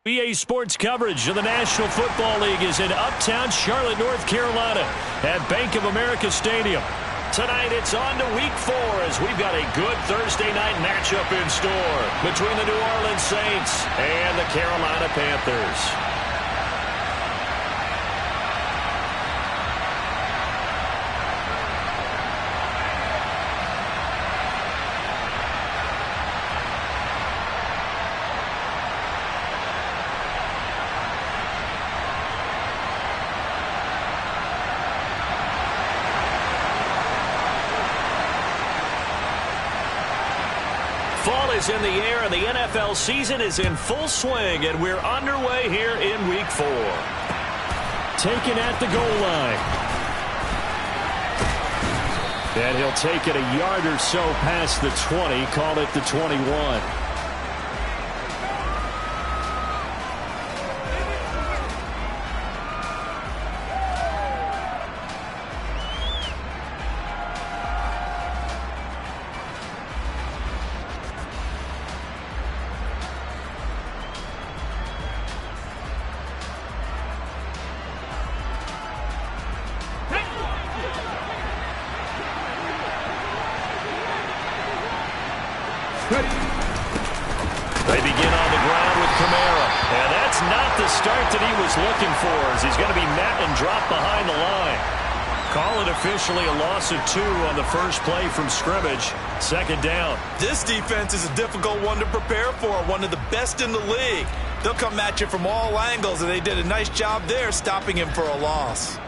EA Sports coverage of the National Football League is in uptown Charlotte, North Carolina at Bank of America Stadium. Tonight it's on to Week 4 as we've got a good Thursday night matchup in store between the New Orleans Saints and the Carolina Panthers. Fall is in the air, and the NFL season is in full swing, and we're underway here in Week 4. Taken at the goal line. And he'll take it a yard or so past the 20, call it the 21. They begin on the ground with Kamara. And that's not the start that he was looking for, as he's going to be met and dropped behind the line. Call it officially a loss of 2 on the first play from scrimmage. Second down. This defense is a difficult one to prepare for, one of the best in the league. They'll come at you from all angles, and they did a nice job there stopping him for a loss.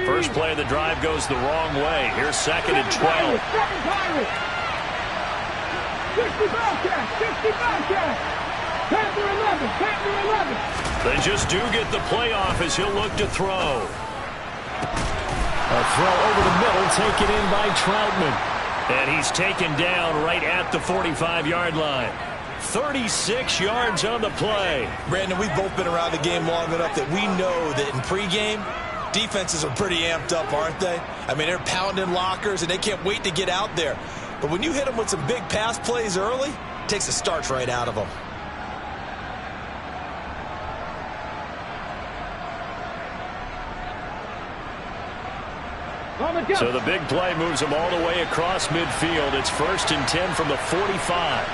First play of the drive goes the wrong way. Here's second and 12. They just do get the play off as he'll look to throw. A throw over the middle, taken in by Troutman. And he's taken down right at the 45-yard line. 36 yards on the play. Brandon, we've both been around the game long enough that we know that in pregame, defenses are pretty amped up, aren't they? I mean, they're pounding lockers, and they can't wait to get out there. But when you hit them with some big pass plays early, it takes the starch right out of them. So the big play moves them all the way across midfield. It's 1st and 10 from the 45.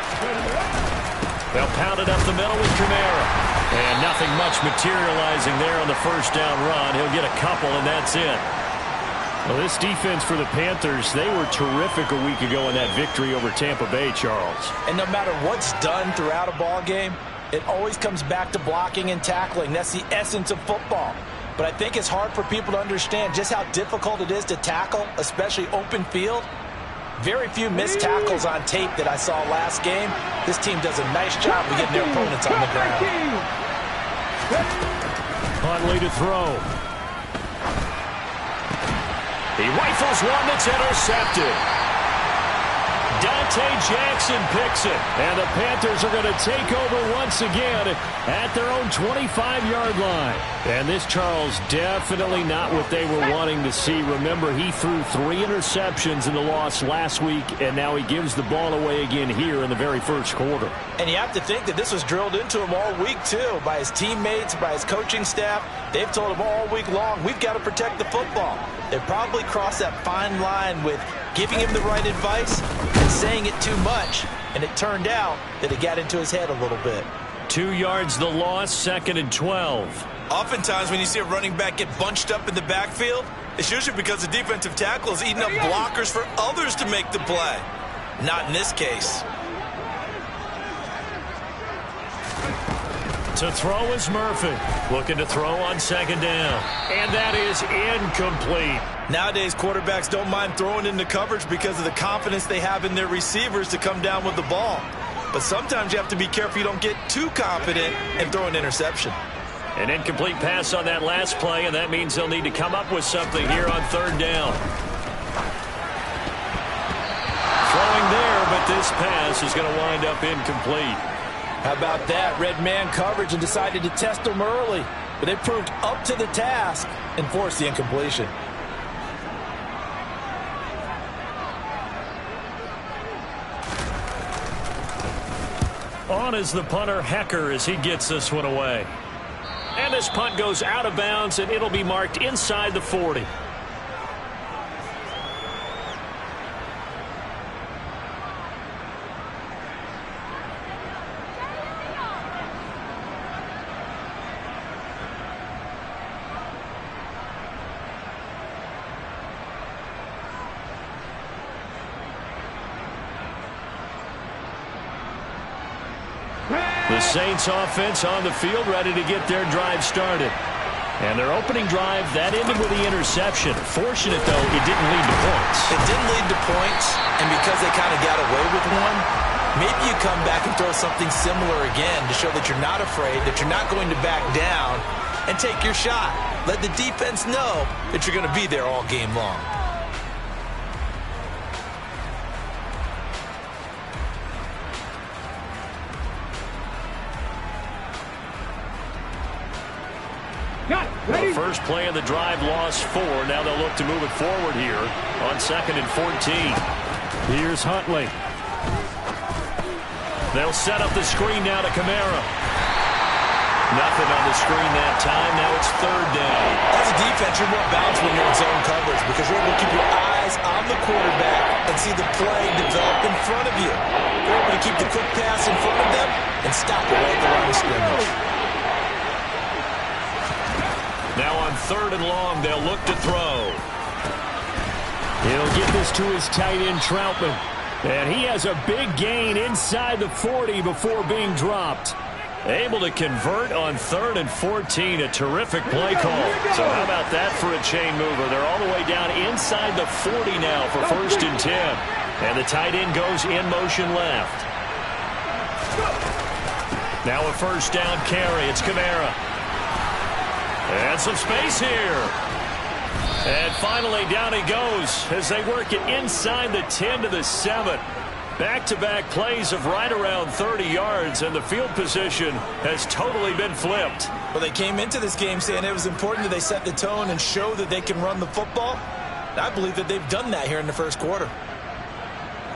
They'll pound it up the middle with Kamara. And nothing much materializing there on the first down run. He'll get a couple, and that's it. Well, this defense for the Panthers, they were terrific a week ago in that victory over Tampa Bay, Charles. And no matter what's done throughout a ball game, it always comes back to blocking and tackling. That's the essence of football. But I think it's hard for people to understand just how difficult it is to tackle, especially open field. Very few missed tackles on tape that I saw last game. This team does a nice job of getting their opponents on the ground. Huntley to throw. He rifles one that's intercepted. Dante Jackson picks it. And the Panthers are going to take over once again at their own 25-yard line. And this, Charles, definitely not what they were wanting to see. Remember, he threw 3 interceptions in the loss last week, and now he gives the ball away again here in the very first quarter. And you have to think that this was drilled into him all week, too, by his teammates, by his coaching staff. They've told him all week long, we've got to protect the football. They probably crossed that fine line with giving him the right advice and saying it too much, and it turned out that it got into his head a little bit. 2 yards the loss, 2nd and 12. Oftentimes when you see a running back get bunched up in the backfield, it's usually because the defensive tackle is eating up blockers for others to make the play. Not in this case. To throw is Murphy. Looking to throw on 2nd down. And that is incomplete. Nowadays, quarterbacks don't mind throwing into coverage because of the confidence they have in their receivers to come down with the ball. But sometimes you have to be careful you don't get too confident and throw an interception. An incomplete pass on that last play, and that means they'll need to come up with something here on 3rd down. Throwing there, but this pass is going to wind up incomplete. How about that? Red man coverage and decided to test him early. but they proved up to the task and forced the incompletion. On is the punter, Hecker, as he gets this one away. And this punt goes out of bounds, and it'll be marked inside the 40. The Saints offense on the field, ready to get their drive started. And their opening drive, that ended with the interception. Fortunate, though, it didn't lead to points. It didn't lead to points, and because they kind of got away with one, maybe you come back and throw something similar again to show that you're not afraid, that you're not going to back down, and take your shot. Let the defense know that you're going to be there all game long. The first play of the drive lost 4. Now they'll look to move it forward here on 2nd and 14. Here's Huntley. They'll set up the screen now to Kamara. Nothing on the screen that time. Now it's 3rd down. As a defense, you're more balanced when you're in zone coverage because you're able to keep your eyes on the quarterback and see the play develop in front of you. You're able to keep the quick pass in front of them and stop it right at the line of scrimmage. Now on 3rd and long, they'll look to throw. He'll get this to his tight end, Troutman. And he has a big gain inside the 40 before being dropped. Able to convert on 3rd and 14. A terrific play call. So how about that for a chain mover? They're all the way down inside the 40 now for 1st and 10. And the tight end goes in motion left. Now a 1st down carry. It's Kamara. And some space here. And finally, down he goes as they work it inside the 10 to the 7. Back-to-back plays of right around 30 yards, and the field position has totally been flipped. Well, they came into this game saying it was important that they set the tone and show that they can run the football. And I believe that they've done that here in the first quarter.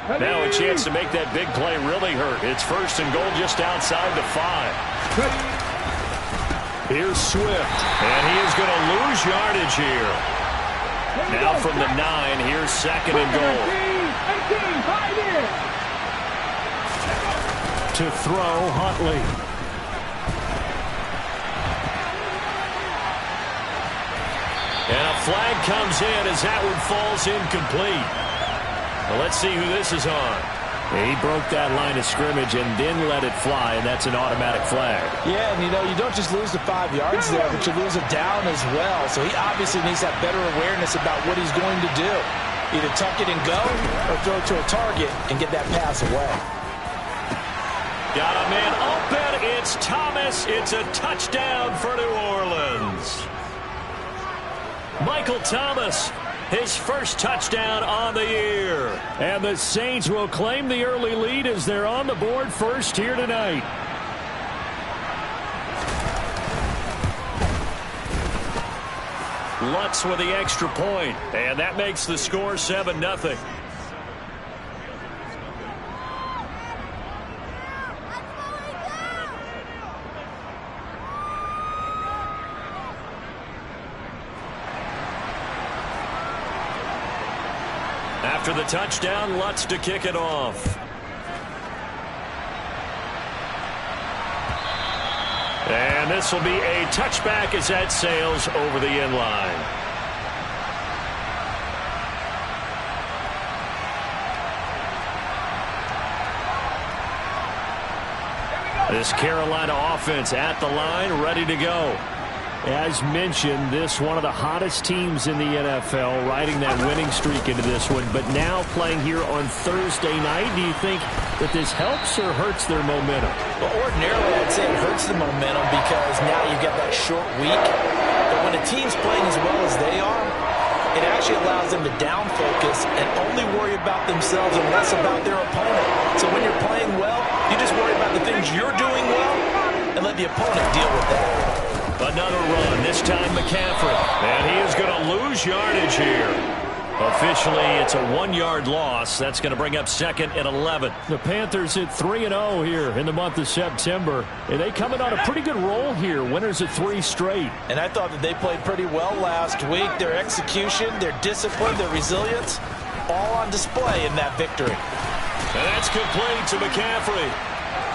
Now a chance to make that big play really hurt. It's 1st and goal just outside the 5. Here's Swift, and he is going to lose yardage here. Now from the 9, here's 2nd and goal. To throw, Huntley. And a flag comes in as that one falls incomplete. Well, let's see who this is on. He broke that line of scrimmage and then let it fly, and that's an automatic flag. Yeah, and you don't just lose the 5 yards there, but you lose it down as well. So he obviously needs that better awareness about what he's going to do. Either tuck it and go or throw it to a target and get that pass away. Got a man open. It's Thomas. It's a touchdown for New Orleans. Michael Thomas, his first touchdown on the year. And the Saints will claim the early lead as they're on the board first here tonight. Lutz with the extra point, and that makes the score 7-0. After the touchdown, Lutz to kick it off. And this will be a touchback as that sails over the end line. This Carolina offense at the line, ready to go. As mentioned, this one of the hottest teams in the NFL, riding that winning streak into this one, but now playing here on Thursday night. Do you think that this helps or hurts their momentum? Well, ordinarily, I'd say it hurts the momentum because now you've got that short week. But when a team's playing as well as they are, it actually allows them to down focus and only worry about themselves and less about their opponent. So when you're playing well, you just worry about the things you're doing well and let the opponent deal with that. Another run, this time McCaffrey. And he is going to lose yardage here. Officially, it's a 1-yard loss. That's going to bring up second and 11. The Panthers hit 3-0 here in the month of September. And they coming on a pretty good roll here. Winners of 3 straight. And I thought that they played pretty well last week. Their execution, their discipline, their resilience, all on display in that victory. And that's complete to McCaffrey.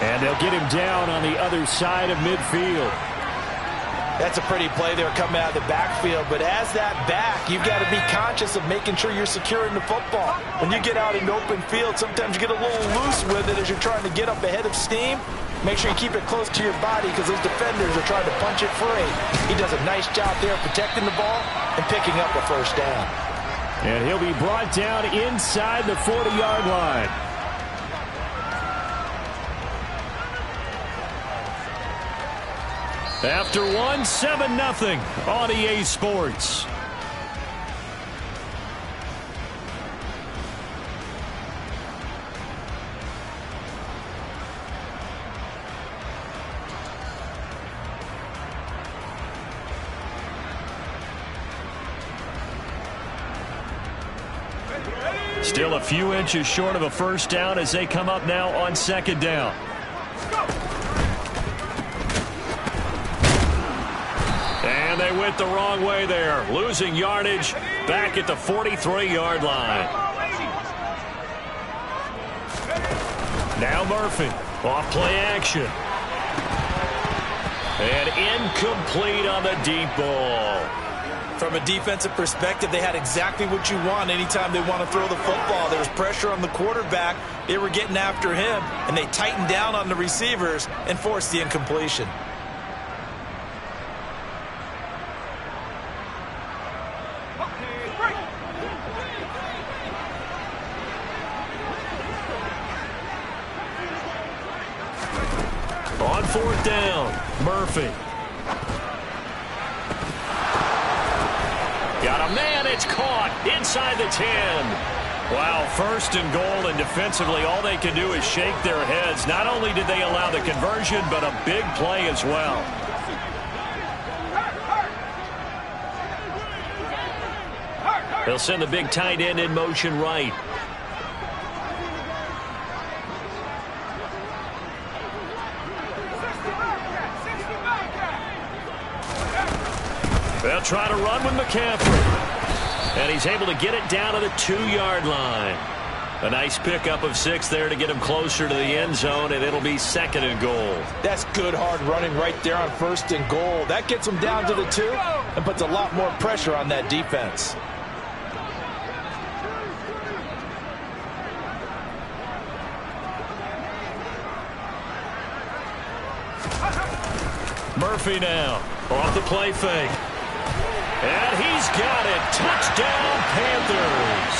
And they'll get him down on the other side of midfield. That's a pretty play there coming out of the backfield. But as that back, you've got to be conscious of making sure you're securing the football. When you get out in open field, sometimes you get a little loose with it as you're trying to get up ahead of steam. Make sure you keep it close to your body because those defenders are trying to punch it free. He does a nice job there protecting the ball and picking up a first down. And he'll be brought down inside the 40-yard line. After one, 7-0 on EA Sports. Still a few inches short of a first down as they come up now on second down. And they went the wrong way there, losing yardage back at the 43-yard line. Now Murphy, off play action. And incomplete on the deep ball. From a defensive perspective, they had exactly what you want anytime they want to throw the football. There was pressure on the quarterback. They were getting after him, and they tightened down on the receivers and forced the incompletion. On fourth down, Murphy. Got a man, it's caught inside the 10. Wow, first and goal, and defensively all they can do is shake their heads. Not only did they allow the conversion, but a big play as well. They'll send the big tight end in motion right. They'll try to run with McCaffrey. And he's able to get it down to the 2-yard line. A nice pickup of 6 there to get him closer to the end zone, and it'll be second and goal. That's good hard running right there on first and goal. That gets him down to the 2 and puts a lot more pressure on that defense. Murphy now off the play fake. And he's got it. Touchdown, Panthers.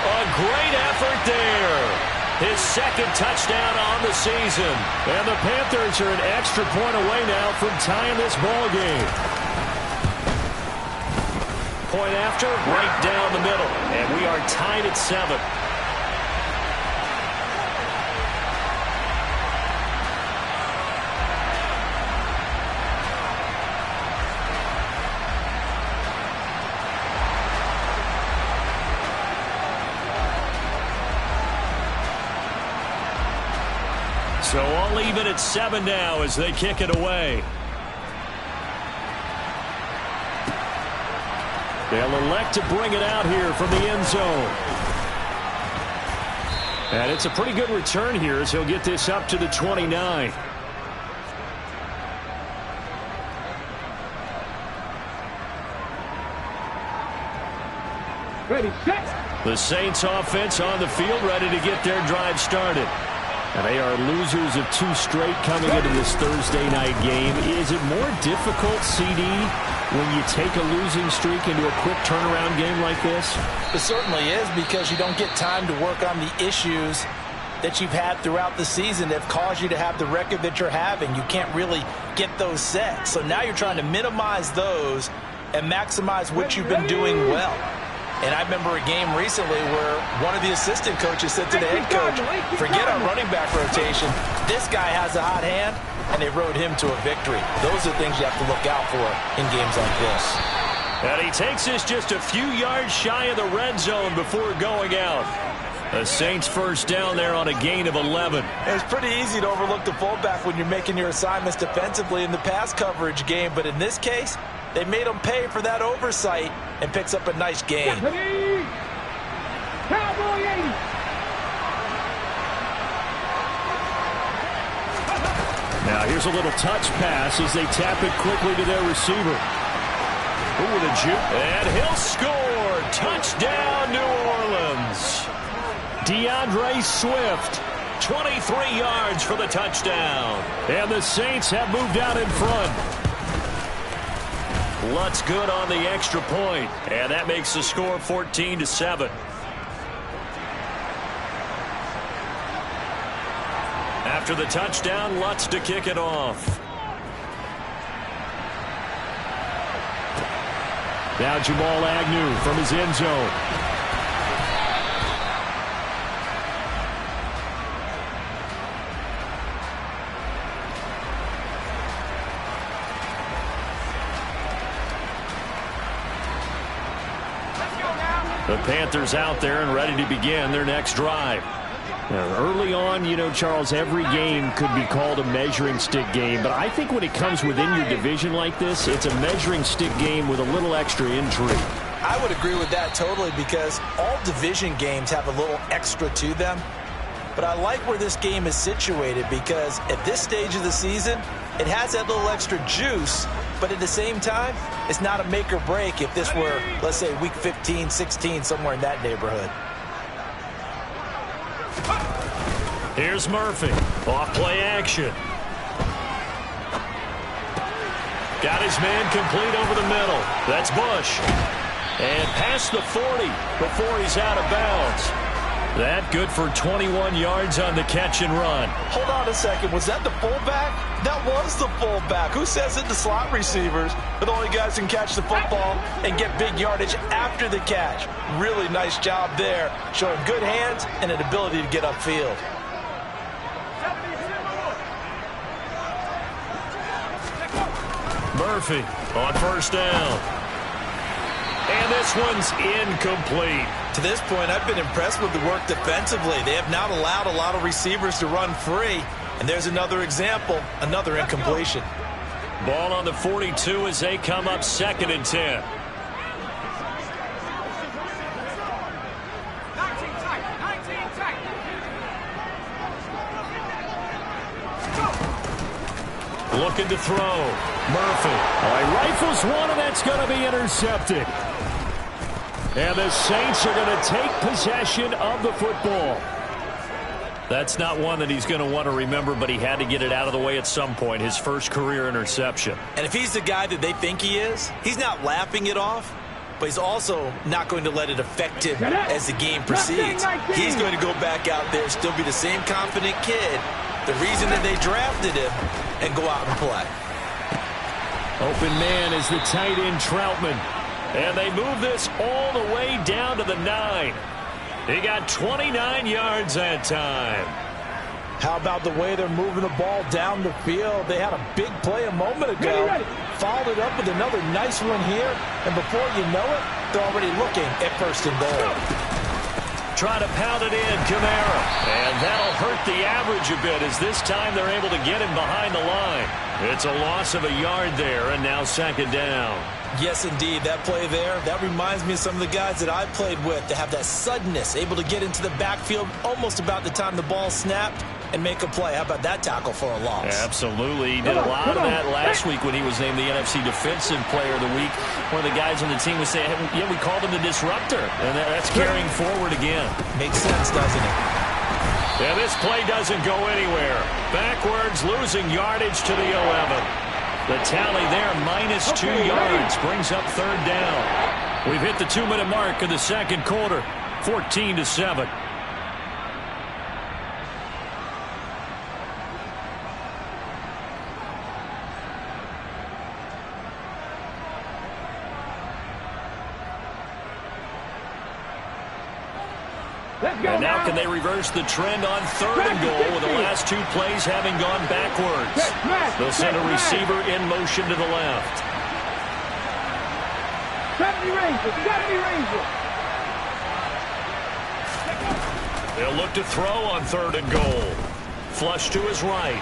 A great effort there. His second touchdown on the season. And the Panthers are an extra point away now from tying this ball game. Point after, right down the middle. And we are tied at 7. So all even at 7 now as they kick it away. They'll elect to bring it out here from the end zone. And it's a pretty good return here as he'll get this up to the 29. Ready, set. The Saints offense on the field, ready to get their drive started. And they are losers of 2 straight coming into this Thursday night game. Is it more difficult, CD, when you take a losing streak into a quick turnaround game like this? It certainly is, because you don't get time to work on the issues that you've had throughout the season that have caused you to have the record that you're having. You can't really get those set. So now you're trying to minimize those and maximize what you've been doing well. And I remember a game recently where one of the assistant coaches said to the head coach, forget our running back rotation. This guy has a hot hand, and they rode him to a victory. Those are things you have to look out for in games like this. And he takes us just a few yards shy of the red zone before going out. The Saints first down there on a gain of 11. It's pretty easy to overlook the fullback when you're making your assignments defensively in the pass coverage game, but in this case, they made him pay for that oversight and picks up a nice gain. Now here's a little touch pass as they tap it quickly to their receiver. Ooh, the juke. And he'll score. Touchdown, New Orleans. DeAndre Swift, 23 yards for the touchdown. And the Saints have moved out in front. Lutz good on the extra point, and that makes the score 14-7. After the touchdown, Lutz to kick it off. Now Jamal Agnew from his end zone. The Panthers out there and ready to begin their next drive. Now, early on, you know, Charles, every game could be called a measuring stick game. But I think when it comes within your division like this, it's a measuring stick game with a little extra intrigue. I would agree with that totally because all division games have a little extra to them. But I like where this game is situated because at this stage of the season, it has that little extra juice. But at the same time, it's not a make or break if this were, let's say, week 15, 16, somewhere in that neighborhood. Here's Murphy. Off play action. Got his man complete over the middle. That's Bush. And past the 40 before he's out of bounds. That good for 21 yards on the catch and run. Hold on a second. Was that the fullback? That was the fullback. Who says it? The slot receivers are the only guys who can catch the football and get big yardage after the catch. Really nice job there, showing good hands and an ability to get upfield. Murphy on first down. And this one's incomplete. To this point, I've been impressed with the work defensively. They have not allowed a lot of receivers to run free. And there's another example, another incompletion. Ball on the 42 as they come up 2nd and 10. Looking to throw. Murphy. Rifles one, and that's going to be intercepted. And the Saints are going to take possession of the football. That's not one that he's going to want to remember, but he had to get it out of the way at some point. His first career interception. And if he's the guy that they think he is, he's not laughing it off, but he's also not going to let it affect him as the game proceeds. He's going to go back out there, still be the same confident kid, the reason that they drafted him, and go out and play. Open man is the tight end Troutman. And they move this all the way down to the 9. He got 29 yards that time. How about the way they're moving the ball down the field? They had a big play a moment ago. Followed it up with another nice one here. And before you know it, they're already looking at 1st and goal. Try to pound it in, Kamara. And that'll hurt the average a bit as this time they're able to get him behind the line. It's a loss of a yard there, and now 2nd down. Yes, indeed. That play there, that reminds me of some of the guys that I played with to have that suddenness, able to get into the backfield almost about the time the ball snapped and make a play. How about that tackle for a loss? Absolutely. He did a lot of that last week when he was named the NFC Defensive Player of the Week. One of the guys on the team was saying, yeah, we called him the disruptor. And that's carrying forward again. Makes sense, doesn't it? Yeah, this play doesn't go anywhere. Backwards, losing yardage to the 11. The tally there, -2 yards, brings up 3rd down. We've hit the 2-minute mark of the 2nd quarter, 14-7. And now can they reverse the trend on 3rd and goal with the last 2 plays having gone backwards? They'll send a receiver in motion to the left. 70 Rangers. They'll look to throw on 3rd and goal. Flush to his right.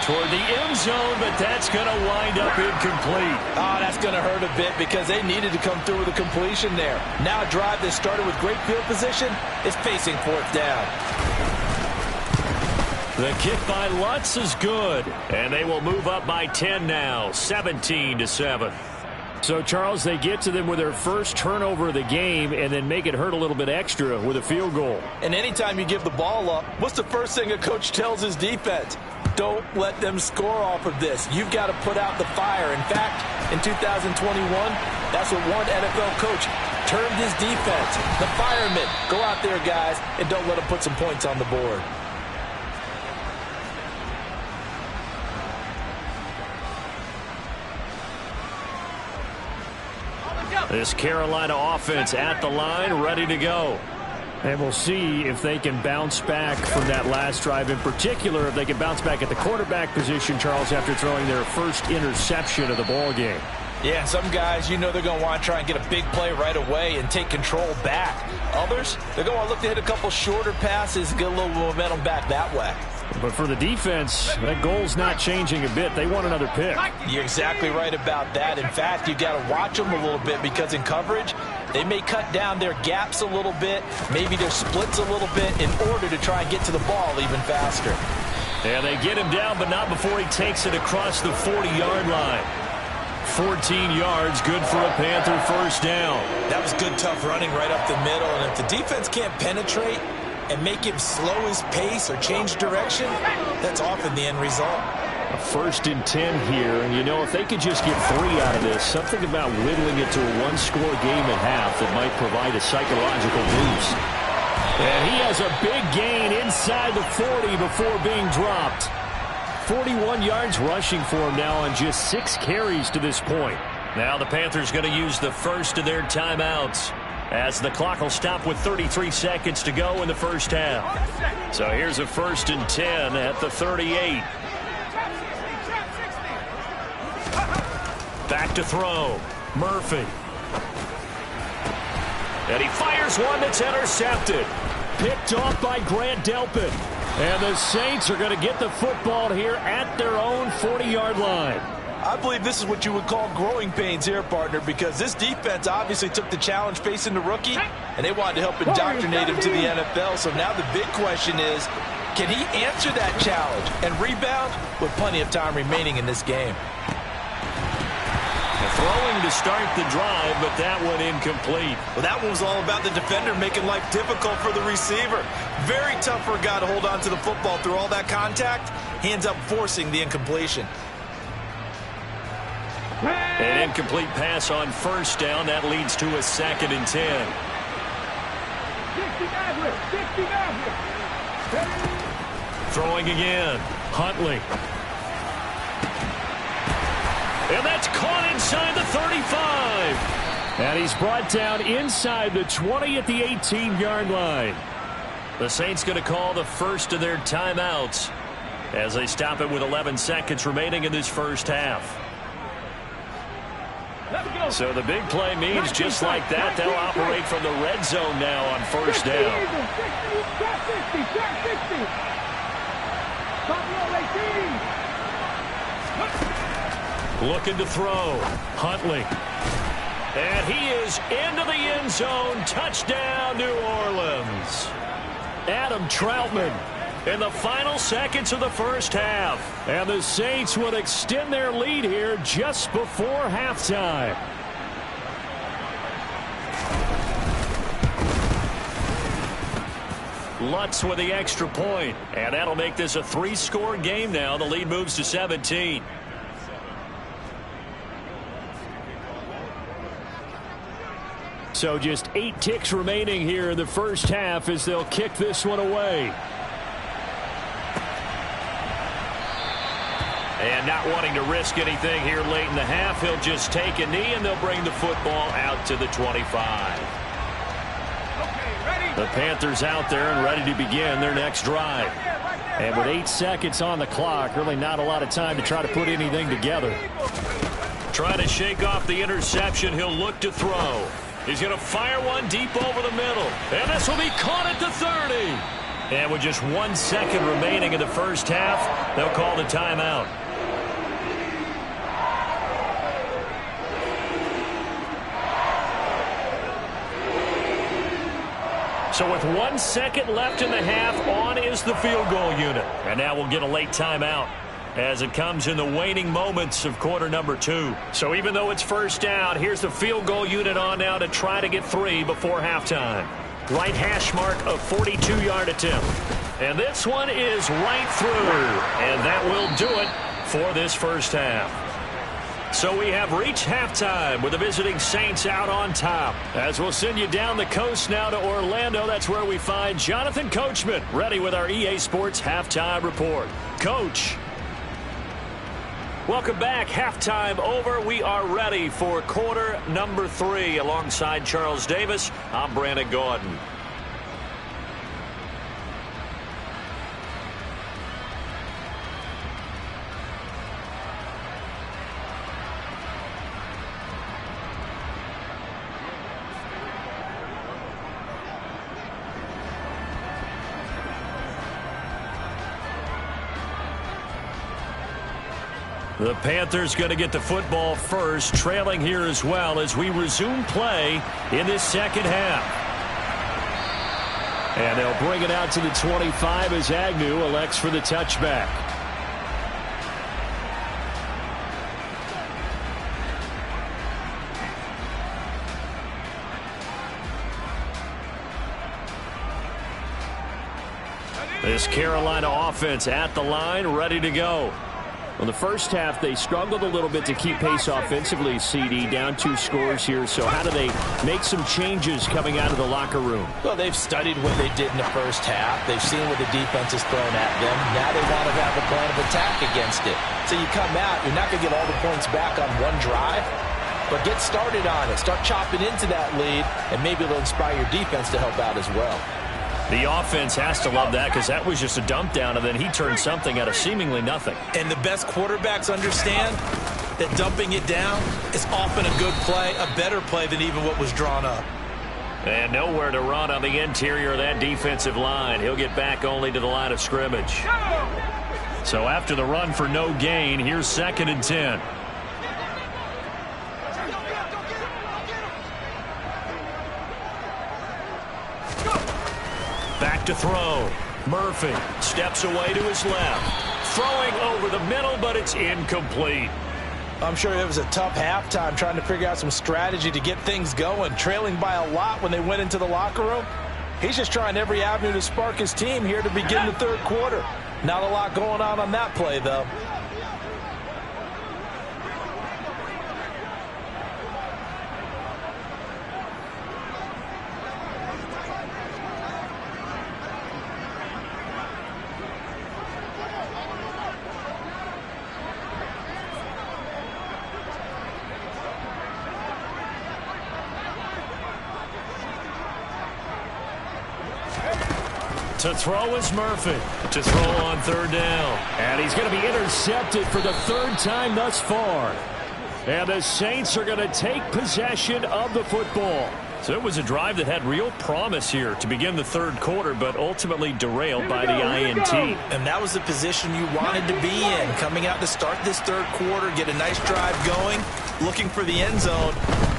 Toward the end zone, but that's going to wind up incomplete. Oh, that's going to hurt a bit because they needed to come through with a completion there. Now a drive that started with great field position is facing 4th down. The kick by Lutz is good, and they will move up by 10 now, 17-7. So, Charles, they get to them with their first turnover of the game and then make it hurt a little bit extra with a field goal. And anytime you give the ball up, what's the first thing a coach tells his defense? Don't let them score off of this. You've got to put out the fire. In fact, in 2021, that's what one NFL coach termed his defense. The firemen. Go out there, guys, and don't let them put some points on the board. This Carolina offense at the line, ready to go. And we'll see if they can bounce back from that last drive. In particular, if they can bounce back at the quarterback position, Charles, after throwing their first interception of the ball game. Yeah, some guys, you know they're going to want to try and get a big play right away and take control back. Others, they're going to look to hit a couple shorter passes and get a little momentum back that way. But for the defense, that goal's not changing a bit. They want another pick. You're exactly right about that. In fact, you've got to watch them a little bit because in coverage, they may cut down their gaps a little bit, maybe their splits a little bit in order to try and get to the ball even faster. And they get him down, but not before he takes it across the 40-yard line. 14 yards, good for a Panther first down. That was good, tough running right up the middle. And if the defense can't penetrate and make him slow his pace or change direction, that's often the end result. A 1st and 10 here, and you know, if they could just get 3 out of this, something about whittling it to a 1-score game at half that might provide a psychological boost. And he has a big gain inside the 40 before being dropped. 41 yards rushing for him now on just 6 carries to this point. Now the Panthers going to use the first of their timeouts, as the clock will stop with 33 seconds to go in the first half. So here's a 1st and 10 at the 38. Back to throw. Murphy. And he fires one that's intercepted. Picked off by Grant Delpit. And the Saints are going to get the football here at their own 40-yard line. I believe this is what you would call growing pains here, partner, because this defense obviously took the challenge facing the rookie, and they wanted to help indoctrinate him to the NFL. So now the big question is, can he answer that challenge and rebound with plenty of time remaining in this game? Throwing to start the drive, but that one incomplete. Well, that one was all about the defender making life difficult for the receiver. Very tough for a guy to hold on to the football through all that contact. He ends up forcing the incompletion. An incomplete pass on 1st down. That leads to a 2nd and 10. Throwing again. Huntley. And that's caught inside the 35. And he's brought down inside the 20 at the 18-yard line. The Saints going to call the first of their timeouts as they stop it with 11 seconds remaining in this first half. So the big play means just like that, they'll operate from the red zone now on 1st down. Looking to throw. Huntley. And he is into the end zone. Touchdown, New Orleans. Adam Troutman in the final seconds of the first half. And the Saints would extend their lead here just before halftime. Lutz with the extra point. And that'll make this a 3-score game now. The lead moves to 17. So just 8 ticks remaining here in the first half as they'll kick this one away. And not wanting to risk anything here late in the half, he'll just take a knee and they'll bring the football out to the 25. The Panthers out there and ready to begin their next drive. And with 8 seconds on the clock, really not a lot of time to try to put anything together. Trying to shake off the interception. He'll look to throw. He's going to fire one deep over the middle. And this will be caught at the 30. And with just 1 second remaining in the first half, they'll call the timeout. So with 1 second left in the half, on is the field goal unit. And now we'll get a late timeout as it comes in the waning moments of quarter number 2. So even though it's first down, here's the field goal unit on now to try to get 3 before halftime. Right hash mark, a 42-yard attempt. And this one is right through. And that will do it for this first half. So we have reached halftime with the visiting Saints out on top. As we'll send you down the coast now to Orlando, that's where we find Jonathan Coachman ready with our EA Sports Halftime Report. Coach. Welcome back. Halftime over. We are ready for quarter number 3. Alongside Charles Davis, I'm Brandon Gordon. The Panthers going to get the football first, trailing here as well as we resume play in this second half. And they'll bring it out to the 25 as Agnew elects for the touchback. This Carolina offense at the line, ready to go. Well, the first half, they struggled a little bit to keep pace offensively, CD, down 2 scores here. So how do they make some changes coming out of the locker room? Well, they've studied what they did in the first half. They've seen what the defense has thrown at them. Now they want to have a plan of attack against it. So you come out, you're not going to get all the points back on one drive, but get started on it. Start chopping into that lead, and maybe it'll inspire your defense to help out as well. The offense has to love that because that was just a dump down, and then he turned something out of seemingly nothing. And the best quarterbacks understand that dumping it down is often a good play, a better play than even what was drawn up. And nowhere to run on the interior of that defensive line. He'll get back only to the line of scrimmage. So after the run for no gain, here's 2nd and 10. Back to throw. Murphy steps away to his left. Throwing over the middle, but it's incomplete. I'm sure it was a tough halftime trying to figure out some strategy to get things going. Trailing by a lot when they went into the locker room. He's just trying every avenue to spark his team here to begin the third quarter. Not a lot going on that play, though. To throw is Murphy. To throw on 3rd down. And he's going to be intercepted for the 3rd time thus far. And the Saints are going to take possession of the football. So it was a drive that had real promise here to begin the 3rd quarter, but ultimately derailed by the INT. And that was the position you wanted to be in. Coming out to start this 3rd quarter, get a nice drive going, looking for the end zone.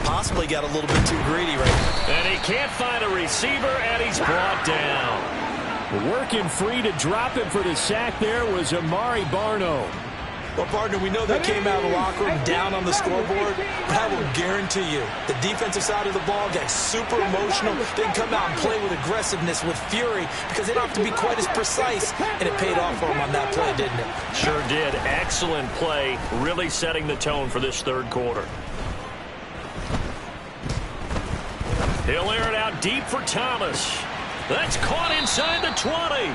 Possibly got a little bit too greedy right now. And he can't find a receiver, and he's brought down. Working free to drop him for the sack there was Amari Barno. Well, partner, we know that came out of the locker room down on the scoreboard, but I will guarantee you the defensive side of the ball got super emotional. They can come out and play with aggressiveness, with fury, because they don't have to be quite as precise, and it paid off for them on that play, didn't it? Sure did. Excellent play, really setting the tone for this 3rd quarter. He'll air it out deep for Thomas. That's caught inside the 20.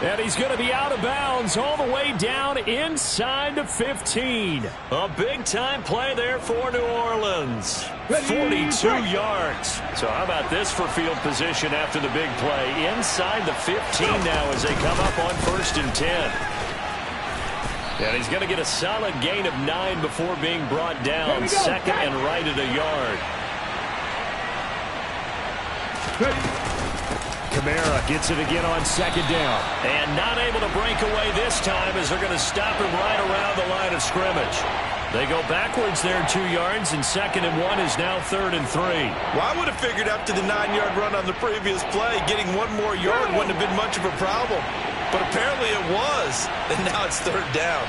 And he's going to be out of bounds all the way down inside the 15. A big-time play there for New Orleans. 42 yards. So how about this for field position after the big play? Inside the 15 now as they come up on 1st and 10. And he's going to get a solid gain of 9 before being brought down. 2nd and right at a yard. Kamara gets it again on 2nd down. And not able to break away this time as they're going to stop him right around the line of scrimmage. They go backwards there 2 yards, and 2nd and 1 is now 3rd and 3. Well, I would have figured after the 9-yard run on the previous play, getting 1 more yard wouldn't have been much of a problem. But apparently it was, and now it's 3rd down.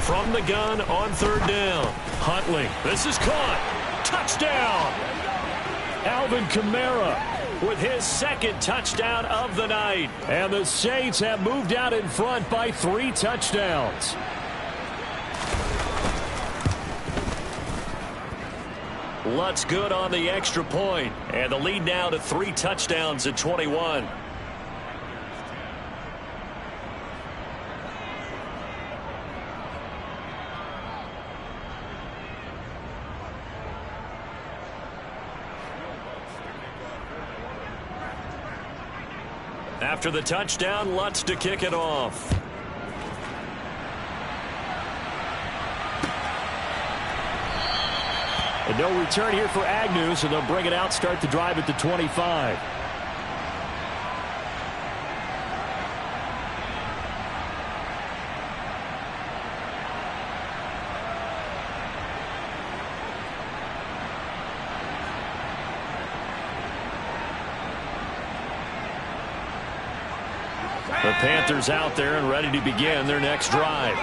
From the gun on 3rd down. Huntley, this is caught. Touchdown! Alvin Kamara with his 2nd touchdown of the night. And the Saints have moved out in front by 3 touchdowns. Lutz good on the extra point. And the lead now to 3 touchdowns at 21. After the touchdown, Lutz to kick it off. And no return here for Agnew, so they'll bring it out, start the drive at the 25. The Panthers out there and ready to begin their next drive.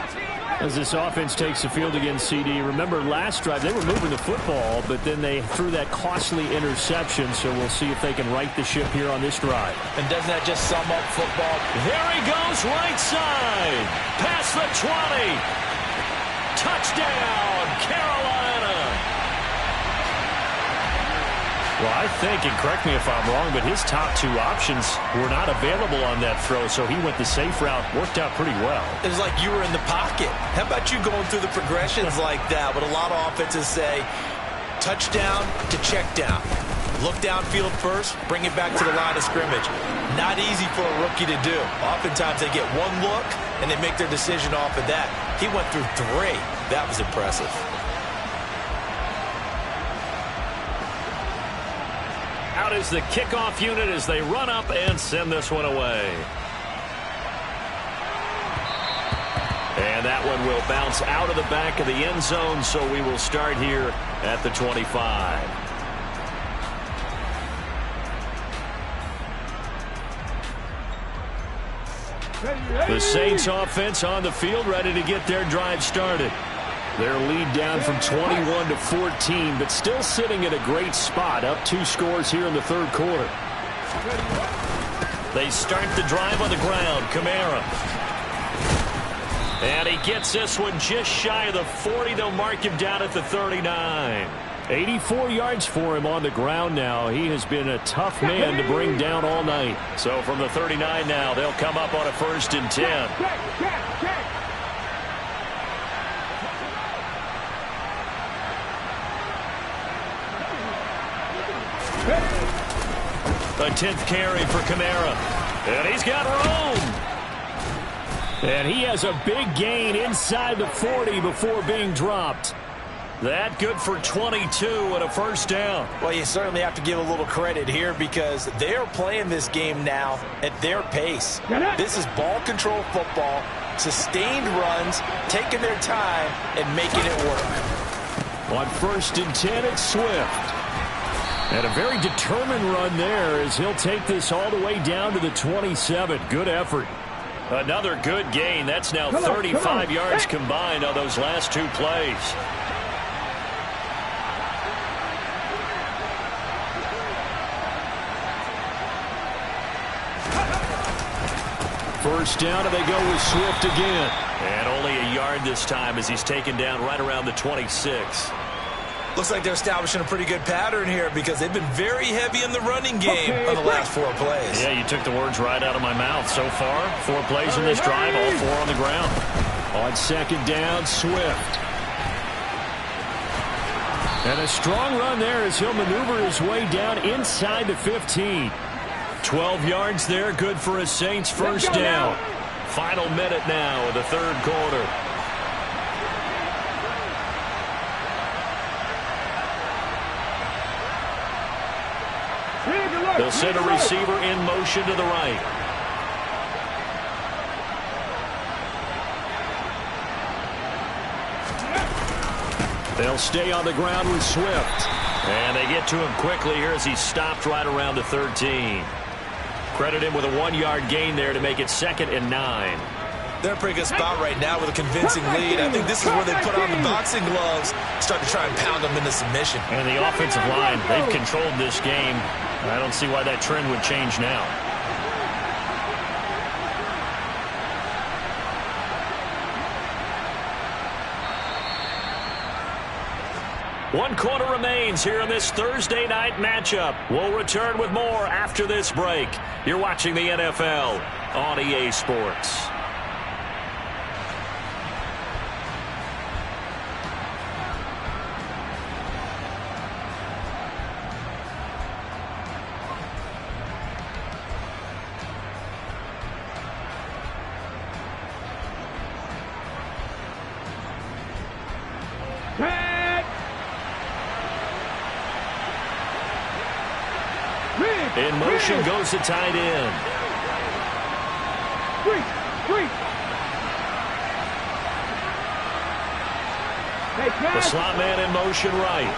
As this offense takes the field against CD, remember last drive they were moving the football, but then they threw that costly interception, so we'll see if they can right the ship here on this drive. And doesn't that just sum up football? There he goes, right side. Past the 20. Touchdown, Carolina. Well, I think, and correct me if I'm wrong, but his top 2 options were not available on that throw, so he went the safe route. Worked out pretty well. It was like you were in the pocket. How about you going through the progressions like that? But a lot of offenses say touchdown to check down. Look downfield first, bring it back to the line of scrimmage. Not easy for a rookie to do. Oftentimes they get 1 look, and they make their decision off of that. He went through 3. That was impressive. Out is the kickoff unit as they run up and send this one away. And that one will bounce out of the back of the end zone, so we will start here at the 25. The Saints offense on the field ready to get their drive started. Their lead down from 21 to 14, but still sitting at a great spot, up 2 scores here in the 3rd quarter. They start the drive on the ground. Kamara. And he gets this one just shy of the 40. They'll mark him down at the 39. 84 yards for him on the ground now. He has been a tough man to bring down all night. So from the 39 now, they'll come up on a 1st and 10. A 10th carry for Kamara. And he's got room. And he has a big gain inside the 40 before being dropped. That good for 22 and a 1st down. Well, you certainly have to give a little credit here because they're playing this game now at their pace. This is ball control football, sustained runs, taking their time and making it work. On 1st and 10, it's Swift. And a very determined run there as he'll take this all the way down to the 27. Good effort. Another good gain. That's now 35 yards combined on those last 2 plays. First down, and they go with Swift again. And only a yard this time as he's taken down right around the 26. Looks like they're establishing a pretty good pattern here because they've been very heavy in the running game on the last 4 plays. Yeah, you took the words right out of my mouth. So far, 4 plays in this drive, all 4 on the ground. On second down, Swift. And a strong run there as he'll maneuver his way down inside the 15. 12 yards there, good for a Saints first down. Final minute now of the third quarter. They'll send a receiver in motion to the right. They'll stay on the ground with Swift. And they get to him quickly here as he's stopped right around the 13. Credit him with a 1-yard gain there to make it 2nd and 9. They're in a pretty good spot right now with a convincing lead. I think this is where they put on the boxing gloves, start to try and pound them into submission. And the offensive line, they've controlled this game. I don't see why that trend would change now. One quarter remains here in this Thursday night matchup. We'll return with more after this break. You're watching the NFL on EA Sports. In motion goes the tight end. The slot man in motion right.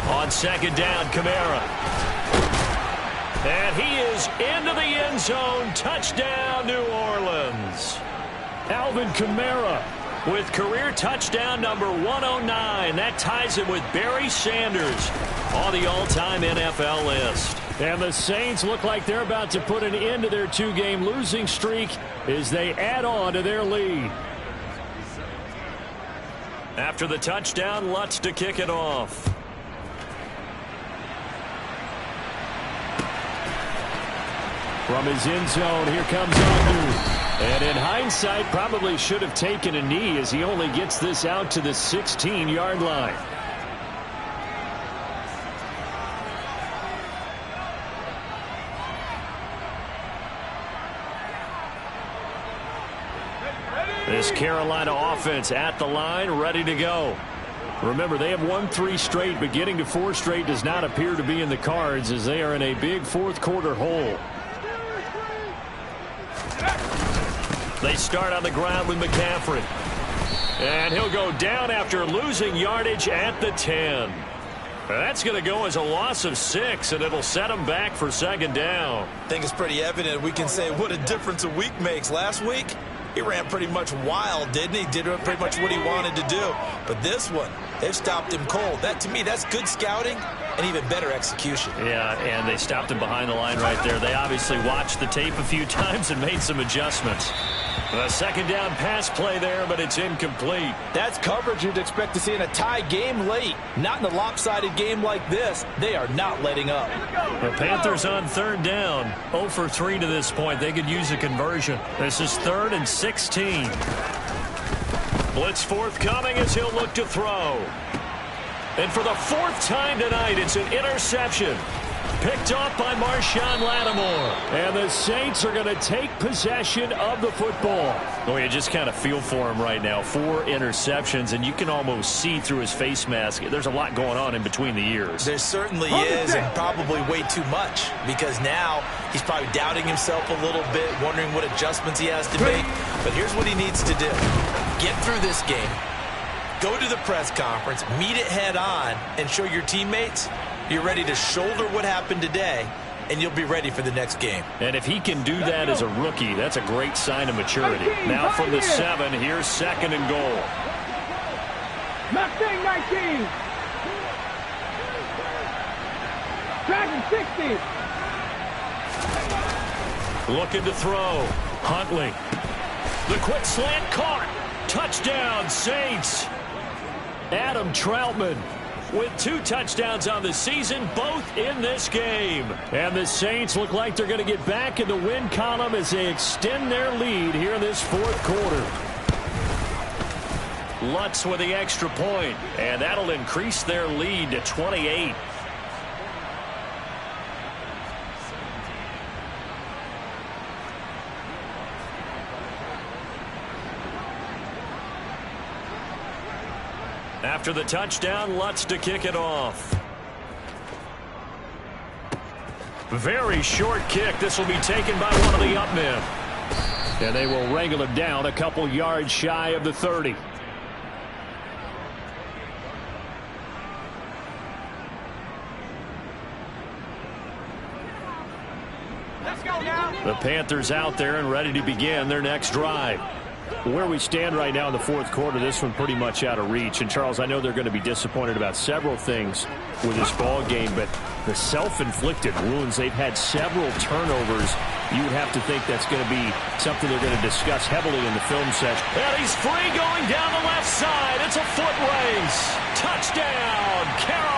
On second down, Kamara. And he is into the end zone. Touchdown, New Orleans. Alvin Kamara with career touchdown number 109. That ties him with Barry Sanders on the all-time NFL list. And the Saints look like they're about to put an end to their 2-game losing streak as they add on to their lead. After the touchdown, Lutz to kick it off. From his end zone, here comes Agnew. And in hindsight, probably should have taken a knee as he only gets this out to the 16-yard line. This Carolina offense at the line, ready to go. Remember, they have won 3 straight, but getting to 4 straight does not appear to be in the cards as they are in a big fourth-quarter hole. They start on the ground with McCaffrey. And he'll go down after losing yardage at the 10. That's going to go as a loss of 6, and it'll set him back for second down. I think it's pretty evident. We can say what a difference a week makes. Last week, he ran pretty much wild, didn't he? Did pretty much what he wanted to do. But this one, they've stopped him cold. That, to me, that's good scouting and even better execution. Yeah, and they stopped him behind the line right there. They obviously watched the tape a few times and made some adjustments. A second down pass play there, but it's incomplete. That's coverage you'd expect to see in a tie game late. Not in a lopsided game like this. They are not letting up. The Panthers on third down. 0 for 3 to this point. They could use a conversion. This is 3rd and 16. Blitz forthcoming as he'll look to throw. And for the 4th time tonight, it's an interception. Picked off by Marshawn Lattimore. And the Saints are going to take possession of the football. Oh, you just kind of feel for him right now. 4 interceptions, and you can almost see through his face mask. There's a lot going on in between the ears. There certainly is, and probably way too much, because now he's probably doubting himself a little bit, wondering what adjustments he has to make. But here's what he needs to do. Get through this game. Go to the press conference, meet it head on, and show your teammates you're ready to shoulder what happened today, and you'll be ready for the next game. And if he can do that as a rookie, that's a great sign of maturity. Now from the 7, here's 2nd and goal. Mustang 19. Dragon 60. Looking to throw. Huntley. The quick slant caught. Touchdown, Saints. Adam Troutman with 2 touchdowns on the season, both in this game. And the Saints look like they're going to get back in the win column as they extend their lead here in this 4th quarter. Lutz with the extra point, and that'll increase their lead to 28. After the touchdown, Lutz to kick it off. Very short kick. This will be taken by one of the up men. And they will wrangle him down a couple yards shy of the 30. Let's go now. The Panthers out there and ready to begin their next drive. Where we stand right now in the 4th quarter, this one pretty much out of reach. And, Charles, I know they're going to be disappointed about several things with this ball game, but the self-inflicted wounds, they've had several turnovers. You would have to think that's going to be something they're going to discuss heavily in the film session. And he's free going down the left side. It's a foot race. Touchdown, Carolina.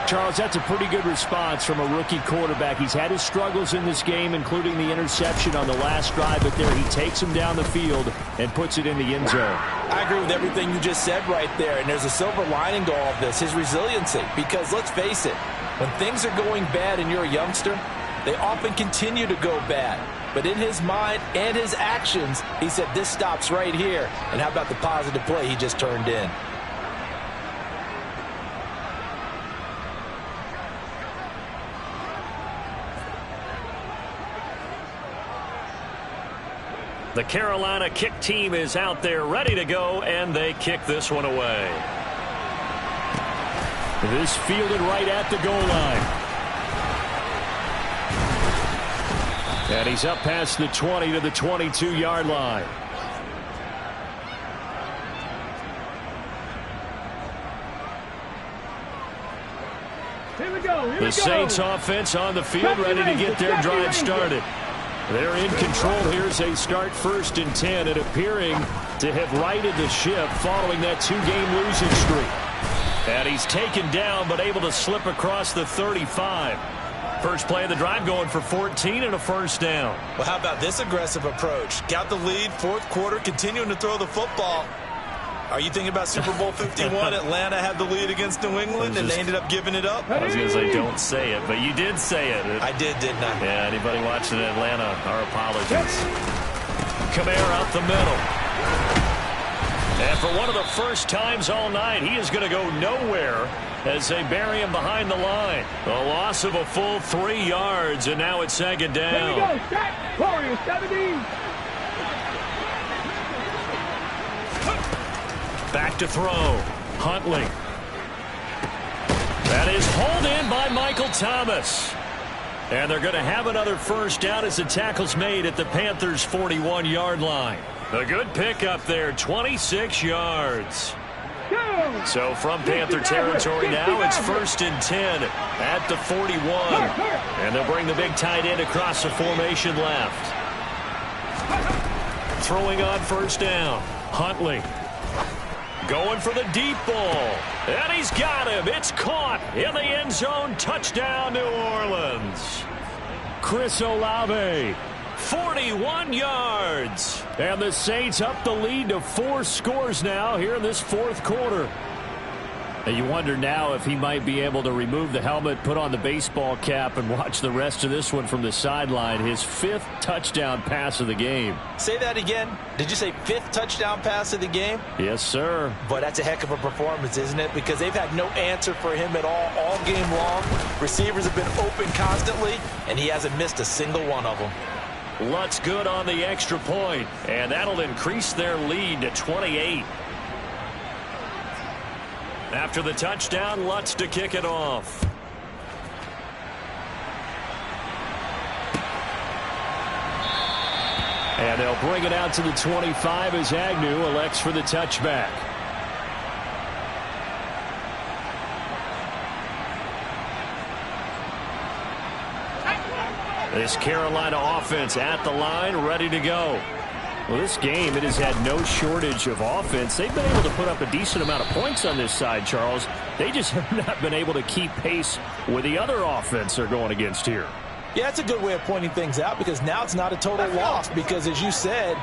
Charles, that's a pretty good response from a rookie quarterback. He's had his struggles in this game, including the interception on the last drive, but there he takes him down the field and puts it in the end zone. I agree with everything you just said right there, and there's a silver lining to all of this, his resiliency. Because let's face it, when things are going bad and you're a youngster, they often continue to go bad. But in his mind and his actions, he said, this stops right here. And how about the positive play he just turned in? The Carolina kick team is out there ready to go, and they kick this one away. This fielded right at the goal line. And he's up past the 20 to the 22-yard line. Here we go. The Saints offense on the field, ready to get their drive started. They're in control here as they start 1st and 10, and appearing to have righted the ship following that 2-game losing streak. And he's taken down, but able to slip across the 35. First play of the drive going for 14 and a first down. Well, how about this aggressive approach? Got the lead, 4th quarter, continuing to throw the football. Are you thinking about Super Bowl 51? Atlanta had the lead against New England, and they ended up giving it up? I was going to say don't say it, but you did say it. I did, didn't I? Yeah, anybody watching Atlanta, our apologies. Kamara up the middle. And for one of the first times all night, he is going to go nowhere as they bury him behind the line. A loss of a full 3 yards, and now it's 2nd down. Here we go. Sack. Warriors 17. Back to throw. Huntley. That is hauled in by Michael Thomas. And they're going to have another first down as the tackle's made at the Panthers' 41-yard line. A good pick up there, 26 yards. So from Panther territory now, it's 1st and 10 at the 41. And they'll bring the big tight end across the formation left. Throwing on first down. Huntley. Going for the deep ball. And he's got him. It's caught in the end zone. Touchdown, New Orleans. Chris Olave. 41 yards. And the Saints up the lead to 4 scores now here in this 4th quarter. And you wonder now if he might be able to remove the helmet, put on the baseball cap, and watch the rest of this one from the sideline. His 5th touchdown pass of the game. Say that again. Did you say 5th touchdown pass of the game? Yes, sir. But that's a heck of a performance, isn't it? Because they've had no answer for him at all game long. Receivers have been open constantly, and he hasn't missed a single one of them. Lutz good on the extra point, and that'll increase their lead to 28. After the touchdown, Lutz to kick it off. And they'll bring it out to the 25 as Agnew elects for the touchback. This Carolina offense at the line, ready to go. Well, this game, it has had no shortage of offense. They've been able to put up a decent amount of points on this side, Charles. They just have not been able to keep pace with the other offense they're going against here. Yeah, that's a good way of pointing things out, because now it's not a total loss, because as you said,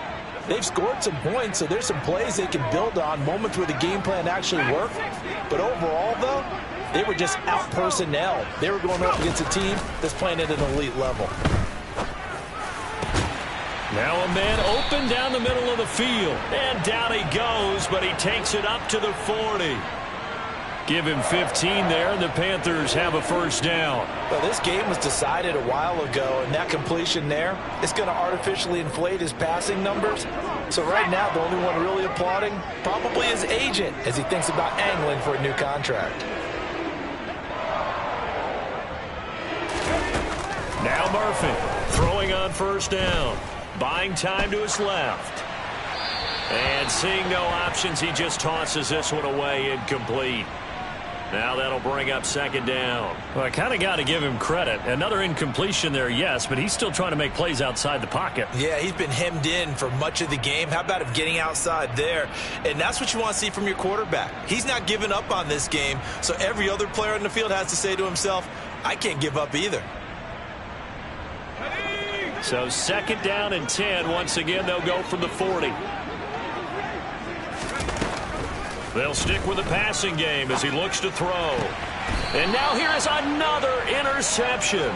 they've scored some points, so there's some plays they can build on, moments where the game plan actually worked. But overall, though, they were just out-personnel. They were going up against a team that's playing at an elite level. Now a man open down the middle of the field. And down he goes, but he takes it up to the 40. Give him 15 there, and the Panthers have a first down. Well, this game was decided a while ago, and that completion there is going to artificially inflate his passing numbers. So right now, the only one really applauding probably his agent as he thinks about angling for a new contract. Now Murphy throwing on first down. Buying time to his left. And seeing no options, he just tosses this one away, incomplete. Now that'll bring up second down. Well, I kind of got to give him credit. Another incompletion there, yes, but he's still trying to make plays outside the pocket. Yeah, he's been hemmed in for much of the game. How about him getting outside there? And that's what you want to see from your quarterback. He's not giving up on this game, so every other player on the field has to say to himself, I can't give up either. So second down and 10. Once again, they'll go from the 40. They'll stick with the passing game as he looks to throw. And now here is another interception.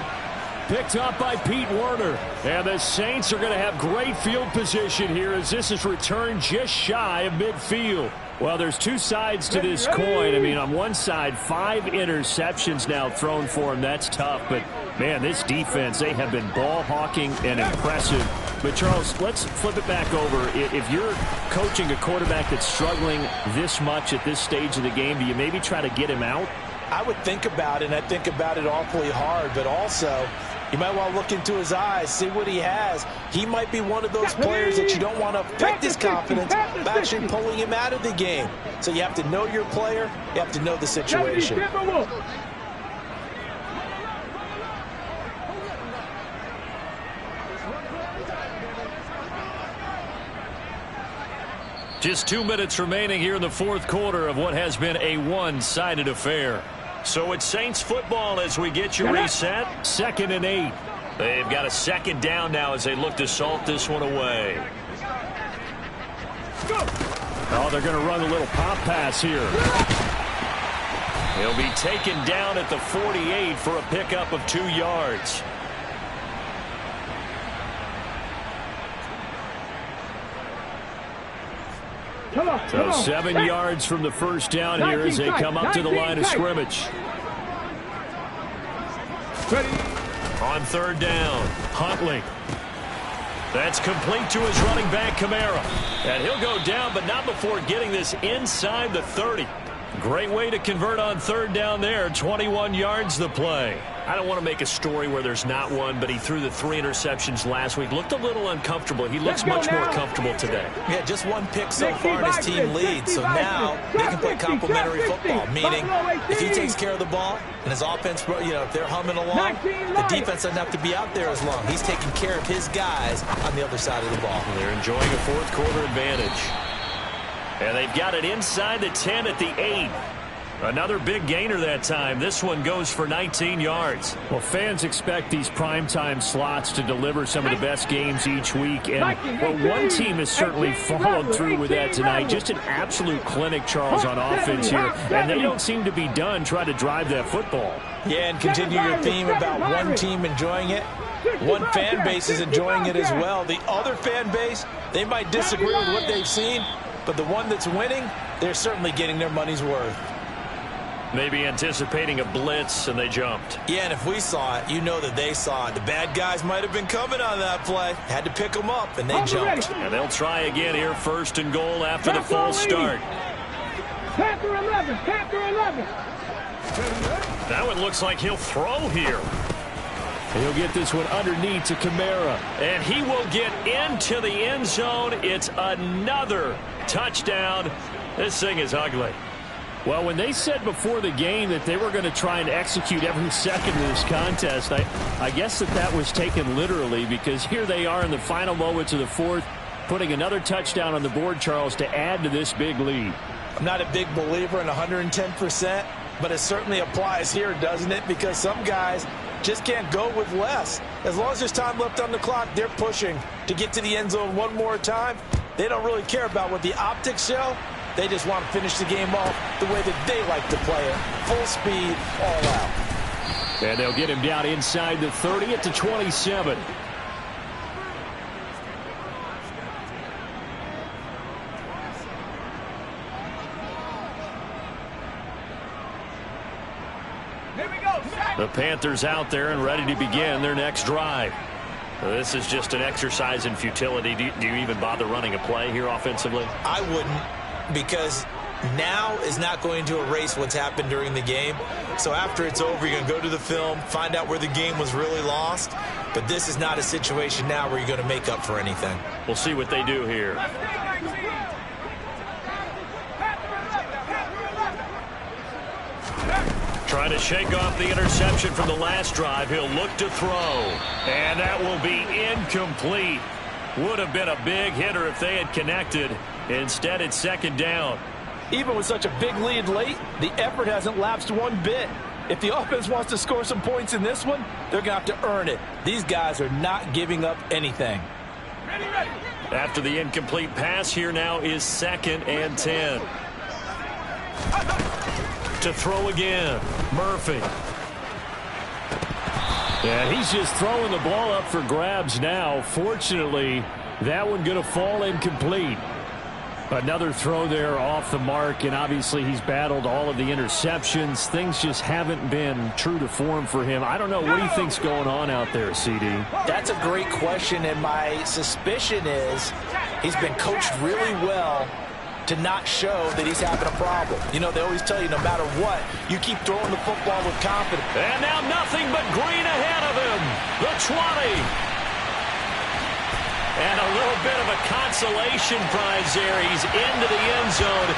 Picked up by Pete Werner. And the Saints are going to have great field position here as this is returned just shy of midfield. Well, there's two sides to this coin. I mean, on one side, 5 interceptions now thrown for him. That's tough. But, man, this defense, they have been ball hawking and impressive. But, Charles, let's flip it back over. If you're coaching a quarterback that's struggling this much at this stage of the game, do you maybe try to get him out? I would think about it, and I think about it awfully hard. But also, you might want to look into his eyes, see what he has. He might be one of those players that you don't want to affect his confidence by actually pulling him out of the game. So you have to know your player. You have to know the situation. Just 2 minutes remaining here in the fourth quarter of what has been a one-sided affair. So it's Saints football as we get you reset. 2nd and 8. They've got a second down now as they look to salt this one away. Oh, they're going to run a little pop pass here. He'll be taken down at the 48 for a pickup of 2 yards. So 7 yards from the first down here as they come up to the line of scrimmage. On third down, Huntley. That's complete to his running back, Kamara. And he'll go down, but not before getting this inside the 30. Great way to convert on third down there. 21 yards the play. I don't want to make a story where there's not one, but he threw the 3 interceptions last week. Looked a little uncomfortable. He looks much more comfortable today. Yeah, just 1 pick so far and his team leads. So now they can play complementary football, meaning if he takes care of the ball and his offense, if they're humming along, the defense doesn't have to be out there as long. He's taking care of his guys on the other side of the ball. They're enjoying a fourth quarter advantage. And they've got it inside the 10 at the 8. Another big gainer that time. This one goes for 19 yards. Well, fans expect these primetime slots to deliver some of the best games each week. And one team has certainly followed through with that tonight. Just an absolute clinic, Charles, on offense here. And they don't seem to be done trying to drive that football. Yeah, and continue your theme about one team enjoying it. One fan base is enjoying it as well. The other fan base, they might disagree with what they've seen, but the one that's winning, they're certainly getting their money's worth. Maybe anticipating a blitz, and they jumped. Yeah, and if we saw it, you know that they saw it. The bad guys might have been coming on that play. Had to pick them up, and they jumped. And they'll try again here, 1st and goal after the false start. Panther 11, Panther 11. That one looks like he'll throw here. He'll get this one underneath to Kamara. And he will get into the end zone. It's another touchdown. This thing is ugly. Well, when they said before the game that they were going to try and execute every second of this contest, I guess that was taken literally, because here they are in the final moments of the fourth, putting another touchdown on the board, Charles, to add to this big lead. I'm not a big believer in 110%, but it certainly applies here, doesn't it? Because some guys just can't go with less. As long as there's time left on the clock, they're pushing to get to the end zone one more time. They don't really care about what the optics show. They just want to finish the game off the way that they like to play it. Full speed, all out. And they'll get him down inside the 30 at the 27. The Panthers out there and ready to begin their next drive. This is just an exercise in futility. Do you even bother running a play here offensively? I wouldn't, because now is not going to erase what's happened during the game. So after it's over, you're going to go to the film, find out where the game was really lost. But this is not a situation now where you're going to make up for anything. We'll see what they do here. Trying to shake off the interception from the last drive. He'll look to throw. And that will be incomplete. Would have been a big hitter if they had connected. Instead, it's second down. Even with such a big lead late, the effort hasn't lapsed one bit. If the offense wants to score some points in this one, they're going to have to earn it. These guys are not giving up anything. After the incomplete pass, here now is 2nd and 10. To throw again, Murphy. Yeah, he's just throwing the ball up for grabs now. Fortunately, that one going to fall incomplete. Another throw there off the mark, and obviously he's battled all of the interceptions. Things just haven't been true to form for him. I don't know. What do you think's going on out there, CD? That's a great question, and my suspicion is he's been coached really well to not show that he's having a problem. You know, they always tell you no matter what, you keep throwing the football with confidence. And now nothing but green ahead of him. The 20. And a little bit of a consolation prize there. He's into the end zone.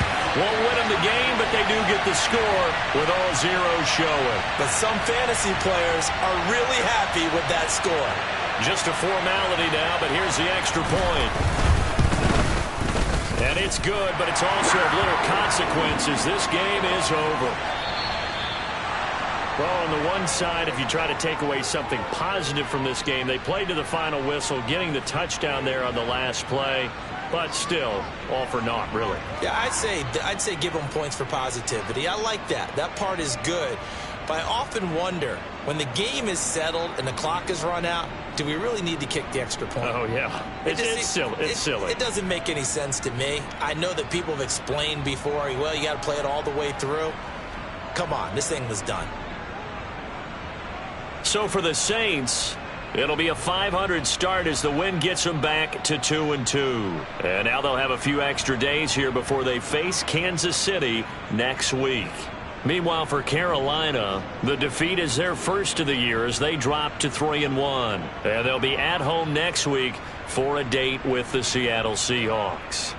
Won't win him the game, but they do get the score with all zeros showing. But some fantasy players are really happy with that score. Just a formality now, but here's the extra point. And it's good, but it's also of little consequences. This game is over. Well, on the one side, if you try to take away something positive from this game, they played to the final whistle, getting the touchdown there on the last play, but still, all for naught, really. Yeah, I'd say give them points for positivity. I like that. That part is good. But I often wonder, when the game is settled and the clock is run out, do we really need to kick the extra point? Oh, yeah. It's silly. It's silly. It doesn't make any sense to me. I know that people have explained before, well, you got to play it all the way through. Come on, this thing was done. So for the Saints, it'll be a 500 start as the win gets them back to 2-2. And now they'll have a few extra days here before they face Kansas City next week. Meanwhile, for Carolina, the defeat is their first of the year as they drop to 3-1. And they'll be at home next week for a date with the Seattle Seahawks.